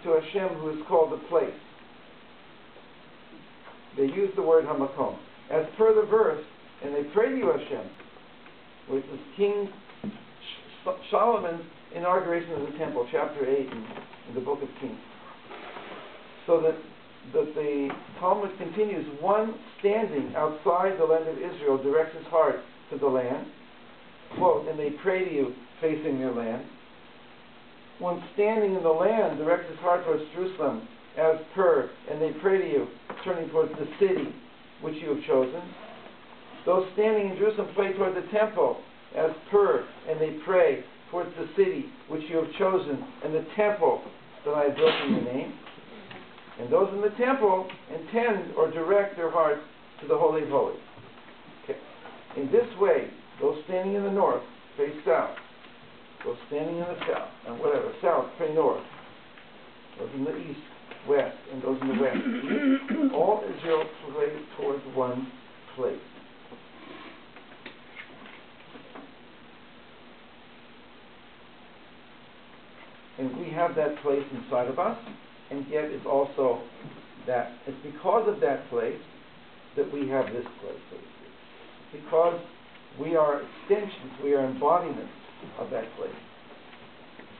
to Hashem who is called the place. They use the word hamakom. As per the verse, and they pray to you, Hashem, which is King Solomon's inauguration of the temple, chapter 8 in the book of Kings. So that the Talmud continues, one standing outside the land of Israel directs his heart to the land, quote, and they pray to you facing their land. One standing in the land directs his heart towards Jerusalem, as per, and they pray to you, turning towards the city which you have chosen. Those standing in Jerusalem pray toward the temple, as per, and they pray towards the city which you have chosen, and the temple that I have built in your name. And those in the temple intend or direct their hearts to the Holy of Holies. Okay. In this way, those standing in the north face south. Those standing in the south, and whatever, south pray north. Those in the east, west, and those in the west. All Israel pray towards one place. And we have that place inside of us, and yet it's also that, it's because of that place that we have this place, so to speak. Because we are extensions, we are embodiments of that place.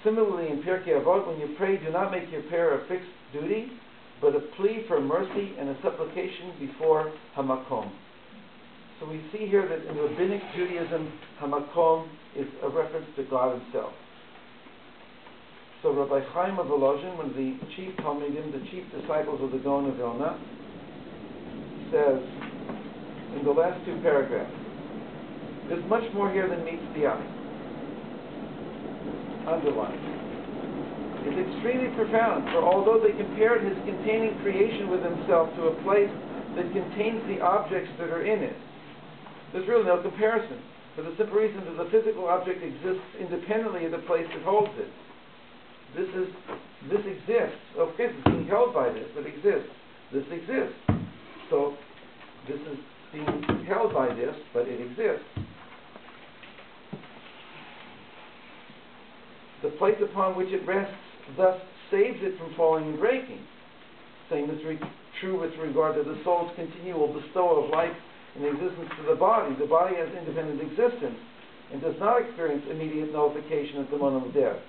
Similarly, in Pirkei Avot, when you pray, do not make your prayer a fixed duty, but a plea for mercy and a supplication before Hamakom. So we see here that in Rabbinic Judaism, Hamakom is a reference to God Himself. So Rabbi Chaim of Volozhin, one of the chief Talmidim, the chief disciples of the Gaon of Vilna, says in the last two paragraphs, there's much more here than meets the eye. Underlined. It's extremely profound, for although they compared His containing creation with Himself to a place that contains the objects that are in it, there's really no comparison, for the simple reason that the physical object exists independently of the place that holds it. This exists. Of course, it's being held by this, but exists. This exists. So, this is being held by this, but it exists. The place upon which it rests thus saves it from falling and breaking. Same is true with regard to the soul's continual bestowal of life and existence to the body. The body has independent existence and does not experience immediate nullification at the moment of death.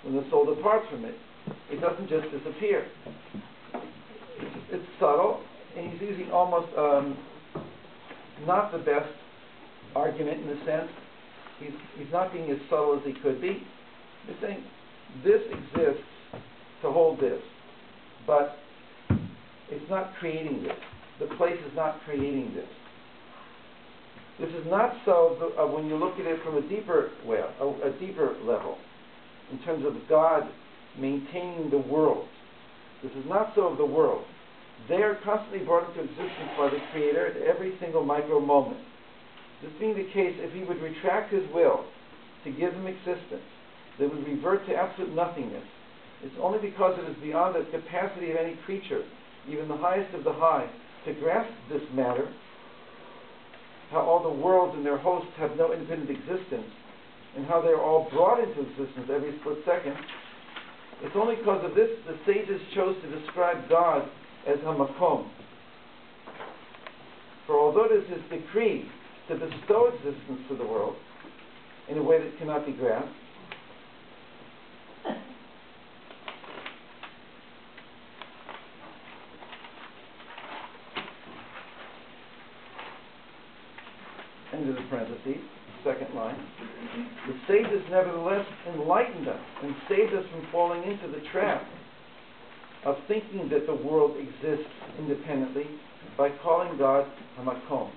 When the soul departs from it, it doesn't just disappear. It's subtle, and he's using almost not the best argument in a sense. He's not being as subtle as he could be. He's saying this exists to hold this, but it's not creating this. The place is not creating this. This is not so when you look at it from a deeper level. In terms of God maintaining the world. This is not so of the world. They are constantly brought into existence by the Creator at every single micro moment. This being the case, if He would retract His will to give them existence, they would revert to absolute nothingness. It's only because it is beyond the capacity of any creature, even the highest of the high, to grasp this matter, how all the worlds and their hosts have no independent existence, and how they are all brought into existence every split second. It's only because of this the sages chose to describe God as Hamakom. For although it is His decree to bestow existence to the world in a way that cannot be grasped, end of the parentheses, second line. The sages nevertheless enlightened us and saved us from falling into the trap of thinking that the world exists independently by calling God Hamakom.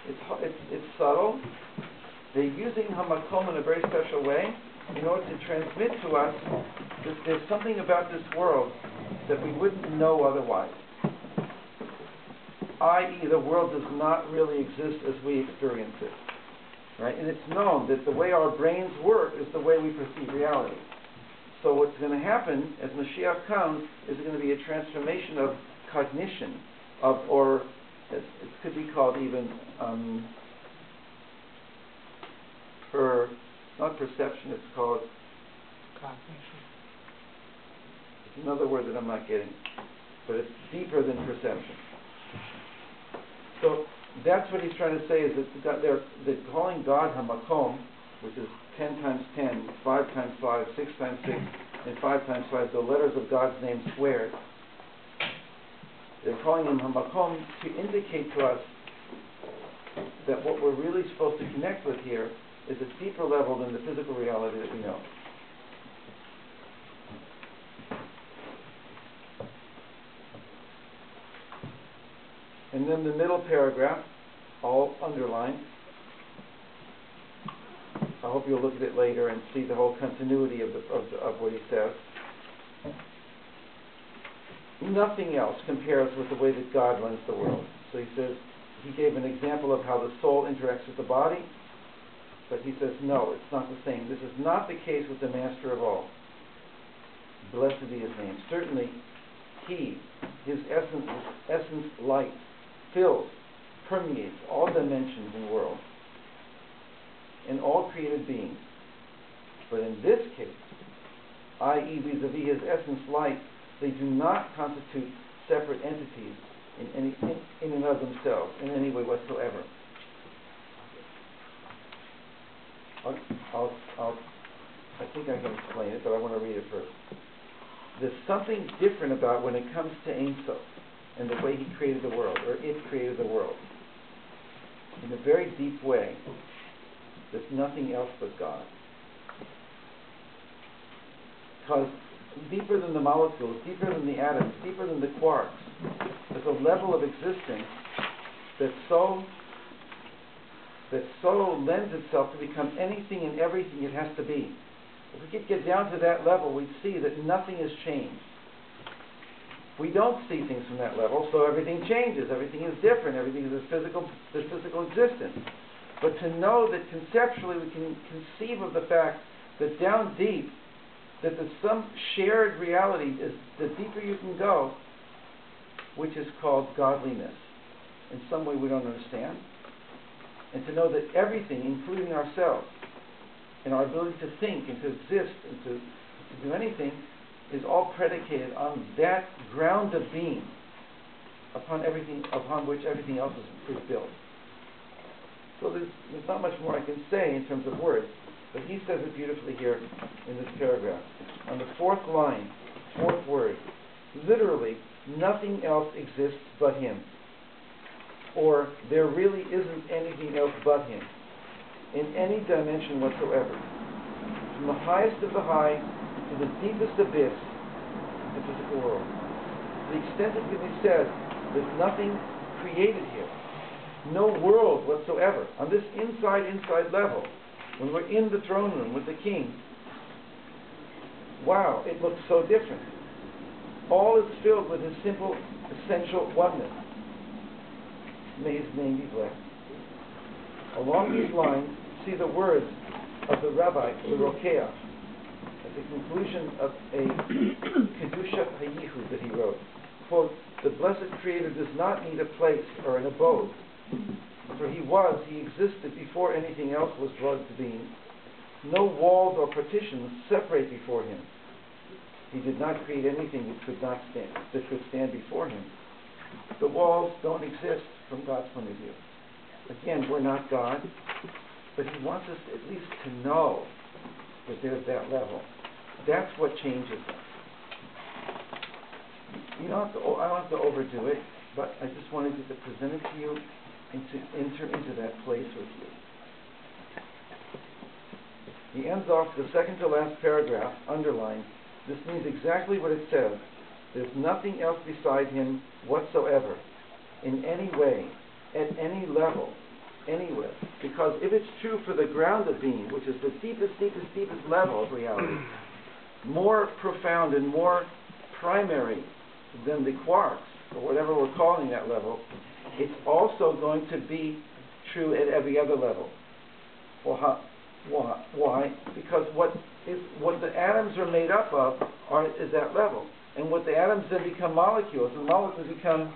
It's subtle. They're using Hamakom in a very special way in order to transmit to us that there's something about this world that we wouldn't know otherwise. I.e., the world does not really exist as we experience it. Right? And it's known that the way our brains work is the way we perceive reality. So what's going to happen as Mashiach comes is going to be a transformation of cognition, or it could be called even not perception. It's called cognition. another word that I'm not getting, but it's deeper than perception. So that's what he's trying to say, is that they're calling God Hamakom, which is 10 times 10, 5 times 5, 6 times 6, and 5 times 5, the letters of God's name squared. They're calling him Hamakom to indicate to us that what we're really supposed to connect with here is a deeper level than the physical reality that we know. And then the middle paragraph, all underlined. I hope you'll look at it later and see the whole continuity of what he says. Nothing else compares with the way that God runs the world. So he says, he gave an example of how the soul interacts with the body, but he says, no, it's not the same. This is not the case with the Master of all. Blessed be his name. Certainly, his essence light, fills, permeates all dimensions in the world and all created beings. But in this case, i.e. vis-a-vis his essence light, they do not constitute separate entities in and of themselves in any way whatsoever. I think I can explain it, but I want to read it first. There's something different about when it comes to Ein Sof and the way he created the world, or it created the world. In a very deep way, there's nothing else but God. Because deeper than the molecules, deeper than the atoms, deeper than the quarks, there's a level of existence that so lends itself to become anything and everything it has to be. If we could get down to that level, we'd see that nothing has changed. We don't see things from that level, so everything changes, everything is different, everything is this physical existence. But to know that conceptually we can conceive of the fact that down deep, that there's some shared reality, is the deeper you can go, which is called godliness. In some way we don't understand. And to know that everything, including ourselves, and our ability to think and to exist and to do anything, is all predicated on that ground of being upon which everything else is built. So there's not much more I can say in terms of words, but he says it beautifully here in this paragraph. On the fourth line, fourth word, literally nothing else exists but him. Or there really isn't anything else but him in any dimension whatsoever. From the highest of the high to the deepest abyss of the physical world. To the extent it can be said, there's nothing created here. No world whatsoever. On this inside level, when we're in the throne room with the king, wow, it looks so different. All is filled with his simple, essential oneness. May his name be blessed. Along these lines, see the words of the rabbi, the Rokeach, at the conclusion of a Kedusha Hayihu that he wrote. Quote, the blessed Creator does not need a place or an abode, for he existed before anything else was brought into being. No walls or partitions separate before him. He did not create anything that could stand before him. The walls don't exist from God's point of view. Again, we're not God, but he wants us at least to know that there's that level. That's what changes us. I don't have to overdo it, but I just wanted to present it to you and to enter into that place with you. He ends off the second to last paragraph, underlined. This means exactly what it says. There's nothing else beside him whatsoever, in any way, at any level, anywhere. Because if it's true for the ground of being, which is the deepest level of reality, more profound and more primary than the quarks, or whatever we're calling that level, it's also going to be true at every other level. Well, why? Because what the atoms are made up of is that level. And what the atoms then become molecules, and molecules become